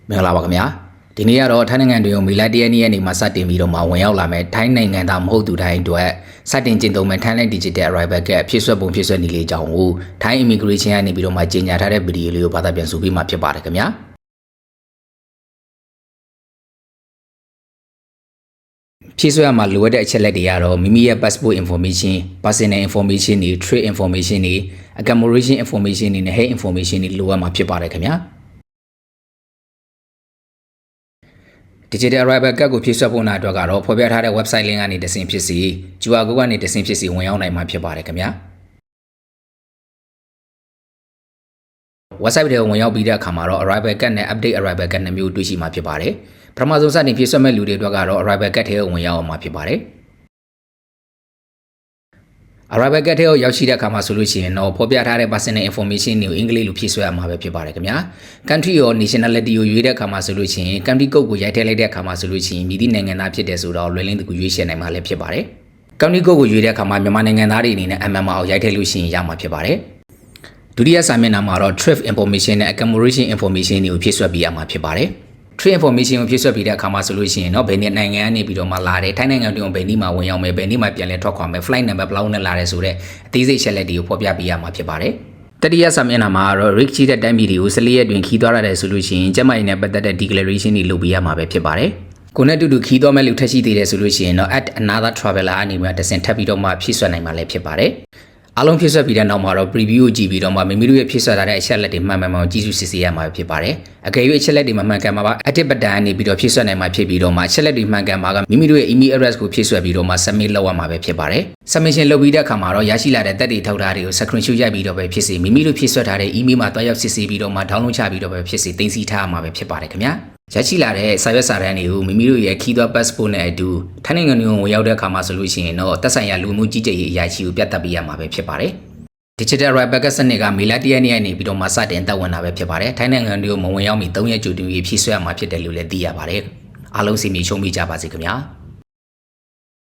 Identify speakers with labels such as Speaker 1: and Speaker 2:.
Speaker 1: မင်္ဂလာပါခင်ဗျာဒီနေ့ကတော့ထိုင်းနိုင်ငံတွင်မေလ1ရက်နေ့ကနေမှစတင်ပြီးတော့မှဝင်ရောက်လာမယ်ထိုင်းနိုင်ငံသားမဟုတ်သူတိုင်းအတွက်စတင်ကျင့်သုံးမဲ့ထိုင်းလိုက် Digital Arrival ကဖြည့်ဆွတ်ပုံဖြည့်ဆွတ်နည်းလေးအကြောင်းကိုထိုင်း Immigration ကနေပြီးတော့မှကြေညာထားတဲ့ဗီဒီယိုလေးကိုဘာသာပြန်ဆိုပြီးမှဖြစ်ပါတယ်ခင်ဗျာဖြည့်ဆွတ်ရမှာလိုအပ်တဲ့အချက်လက်တွေကတော့မိမိရဲ့ passport information, personal information တွေ trade information တွေ accommodation information တွေနဲ့ health information တွေလိုအပ်မှာဖြစ်ပါတယ်ခင်ဗျာDigital Arrival ကတ်ကိုဖြည့်ဆွတ်ဖို့အတွက်ကတော့ဖော်ပြထားတဲ့ website link ကနေတဆင့်ဖြစ်စီ QR code ကနေတဆင့်ဖြစ်စီဝင်ရောက်နိုင်မှာဖြစ်ပါတယ်ခင်ဗျာ website တွေကိုဝင်ရောက်ပြီးတဲ့အခါမှာတော့ Arrival ကတ်နဲ့ Update Arrival ကတ်နှစ်မျိုးတွေ့ရှိမှာဖြစ်ပါတယ်ပထမဆုံးစတင်ဖြည့်ဆွတ်မဲ့လူတွေအတွက်ကတော့ Arrival ကတ်ထဲကိုဝင်ရောက်အောင်မှာဖြစ်ပါတယ် Arrival ကတ်ထဲကိုရောက်ရှိတဲ့အခါမှာဆိုလို့ရှိရင်တော့ဖော်ပြထားတဲ့ personal information တွေကိုအင်္ဂလိပ်လိုဖြည့်ဆွတ်ရမှာပဲဖြစ်ပါတယ်ခင်ဗျာ country ရော nationality ကိုရွေးတဲ့အခါမှာဆိုလို့ရှိရင် country code ကိုရိုက်ထည့်လိုက်တဲ့အခါမှာဆိုလို့ရှိရင်မည်သည့်နိုင်ငံသားဖြစ်တယ်ဆိုတော့လွယ်လင်းသူကိုရွေးချယ်နိုင်မှာလည်းဖြစ်ပါတယ် country code ကိုရွေးတဲ့အခါမှာမြန်မာနိုင်ငံသားတွေအနေနဲ့ MMR ကိုရိုက်ထည့်လို့ရှိရင်ရမှာဖြစ်ပါတယ်ဒုတိယစာမျက်နှာမှာတော့ trip information နဲ့ accommodation information တွေကိုဖြည့်ဆွတ်ပေးရမှာဖြစ်ပါတယ် trip information ကိုဖြည့်ဆွတ်ပြီးတဲ့အခါမှာဆိုလို့ရှိရင်တော့ဘယ်နိုင်ငံကနေပြီးတော့မှလာတယ်ထိုင်းနိုင်ငံတွင်ဘယ်နည်းမှာဝင်ရောက်မယ်ဘယ်နည်းမှာပြန်လဲထွက်ခွာမယ် flight number ဘယ်လောက်နဲ့လာတယ်ဆိုတဲ့အသေးစိတ်ချက်လက်တွေကိုဖော်ပြပေးရမှာဖြစ်ပါတယ်တတိယစာမျက်နှာမှာတော့ risk ရှိတဲ့တိုင်းပြည်တွေကို14ရက်တွင်ခီးသွားရတယ်ဆိုလို့ရှိရင်ကျမကြီးနဲ့ပတ်သက်တဲ့ declaration တွေလုပ်ပေးရမှာပဲဖြစ်ပါတယ်ကိုနဲ့တူတူခီးသွားမဲ့လူထက်ရှိသေးတယ်ဆိုလို့ရှိရင်တော့ at another traveler အနေနဲ့တဆင့်ထပ်ပြီးတော့မှဖြည့်ဆွတ်နိုင်မှာလည်းဖြစ်ပါတယ်အားလုံးဖြည့်ဆွတ်ပြီးတဲ့နောက်မှာတော့ preview ကိုကြည့်ပြီးတော့မှမိမိတို့ရဲ့ဖြည့်ဆွတ်ထားတဲ့အချက်လက်တွေမှန်မှန်ကြည့်စုစစ်ဆေးရမှာဖြစ်ပါတယ်။အကယ်၍အချက်လက်တွေမှန်ကန်မှာပါ active button ကနေပြီးတော့ဖြည့်ဆွတ်နိုင်မှာဖြစ်ပြီးတော့မှအချက်လက်တွေမှန်ကန်မှာကမိမိတို့ရဲ့ email address ကိုဖြည့်ဆွတ်ပြီးတော့မှ submit လုပ်ရမှာပဲဖြစ်ပါတယ်။ submission လုပ်ပြီးတဲ့အခါမှာတော့ရရှိလာတဲ့သက်သေထောက်ထားတွေကို screenshot ရိုက်ပြီးတော့ပဲဖြစ်စေမိမိတို့ဖြည့်ဆွတ်ထားတဲ့ email မှာတွားရောက်စစ်ဆေးပြီးတော့မှ download ချပြီးတော့ပဲဖြစ်စေတင်စီထားရမှာပဲဖြစ်ပါတယ်ခင်ဗျာ။ရရှိလာတဲ့စာရွက်စာတမ်းတွေကိုမိမိတို့ရဲ့ခီးသွွား passport နဲ့အတူထိုင်းနိုင်ငံကိုဝင်ရောက်တဲ့အခါမှာဆိုလို့ရှိရင်တော့သက်ဆိုင်ရာလူမှုကြီးကြပ်ရေးအရာရှိကိုပြတ်တက်ပေးရမှာပဲဖြစ်ပါတယ်။ Digital Arrival ကတ်စနစ်ကမေလ1ရက်နေ့ကနေပြီးတော့မှစတင်သက်ဝင်တာပဲဖြစ်ပါတယ်။ထိုင်းနိုင်ငံတွေကိုမဝင်ရောက်မီ3ရက်ကြိုတင်ပြီးဖြည့်ဆွတ်ရမှာဖြစ်တယ်လို့လည်းသိရပါတယ်။အားလုံးစီမီချုံမိကြပါစေခင်ဗျာ။